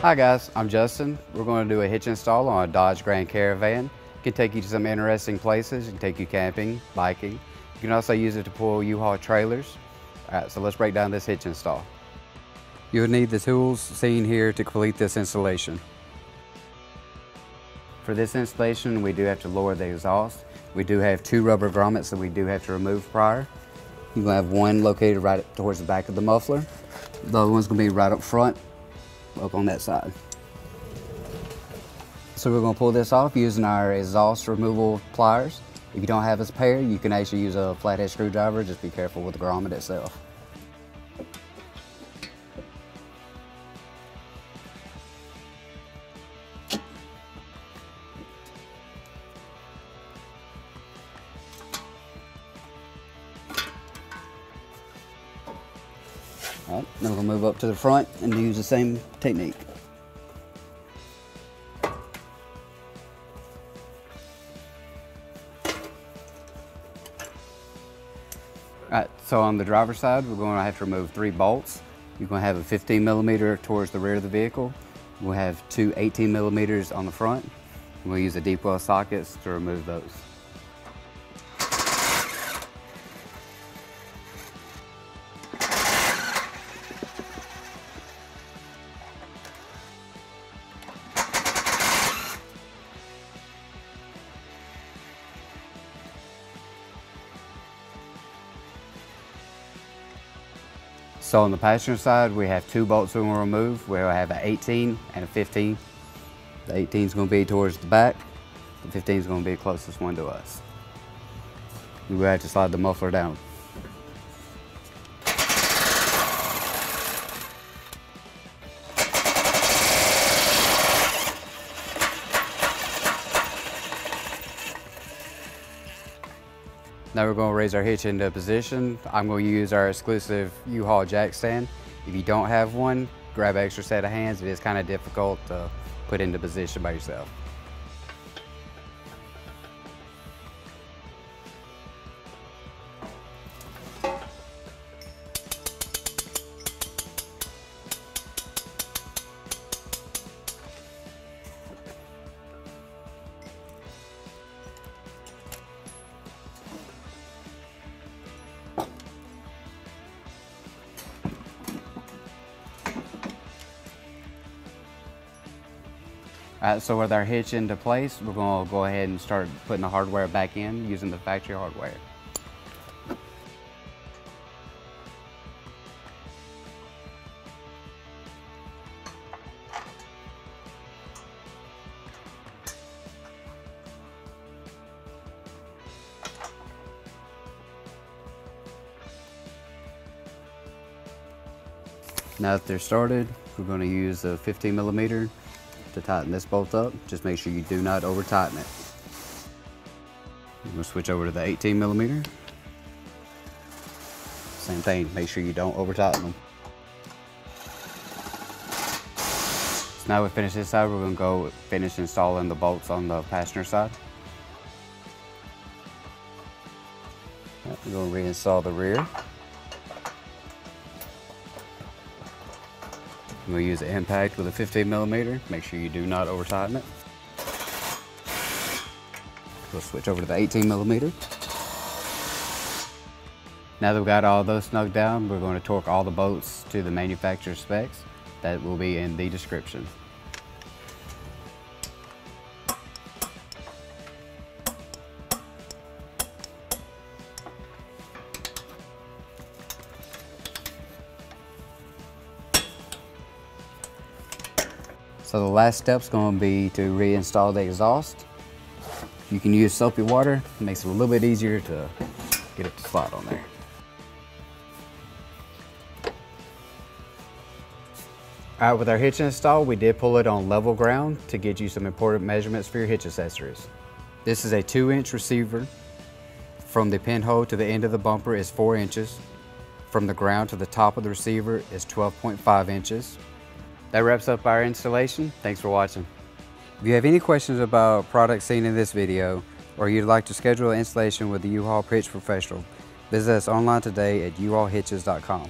Hi guys, I'm Justin. We're going to do a hitch install on a Dodge Grand Caravan. It can take you to some interesting places. It can take you camping, biking. You can also use it to pull U-Haul trailers. Alright, so let's break down this hitch install. You'll need the tools seen here to complete this installation. For this installation, we do have to lower the exhaust. We do have two rubber grommets that we do have to remove prior. You're going to have one located right towards the back of the muffler. The other one's going to be right up front, up on that side. So we're going to pull this off using our exhaust removal pliers. If you don't have this pair, you can actually use a flathead screwdriver. Just be careful with the grommet itself. All right, then we're going to move up to the front and use the same technique. Alright, so on the driver's side, we're going to have to remove 3 bolts. You're going to have a 15 millimeter towards the rear of the vehicle. We'll have 2 18 millimeters on the front. We'll use the deep well sockets to remove those. So on the passenger side, we have 2 bolts we want to remove. We'll have an 18 and a 15. The 18 is going to be towards the back. The 15 is going to be the closest one to us. We will have to slide the muffler down. Now we're going to raise our hitch into position. I'm going to use our exclusive U-Haul jack stand. If you don't have one, grab an extra set of hands. It is kind of difficult to put into position by yourself. Alright, so with our hitch into place, we're going to go ahead and start putting the hardware back in using the factory hardware. Now that they're started, we're going to use a 15 millimeter to tighten this bolt up. Just make sure you do not over tighten it. We're going to switch over to the 18 millimeter. Same thing, make sure you don't over tighten them. So now we finish this side, we're going to go finish installing the bolts on the passenger side. We're going to reinstall the rear. We'll use the impact with a 15 millimeter. Make sure you do not over tighten it. We'll switch over to the 18 millimeter. Now that we've got all those snugged down, we're going to torque all the bolts to the manufacturer specs. That will be in the description. So the last step is going to be to reinstall the exhaust. You can use soapy water. It makes it a little bit easier to get it to slide on there. All right, with our hitch install, we did pull it on level ground to get you some important measurements for your hitch accessories. This is a 2-inch receiver. From the pinhole to the end of the bumper is 4 inches. From the ground to the top of the receiver is 12.5 inches. That wraps up our installation. Thanks for watching. If you have any questions about products seen in this video, or you'd like to schedule an installation with the U-Haul Hitch Professional, visit us online today at uhaulhitches.com.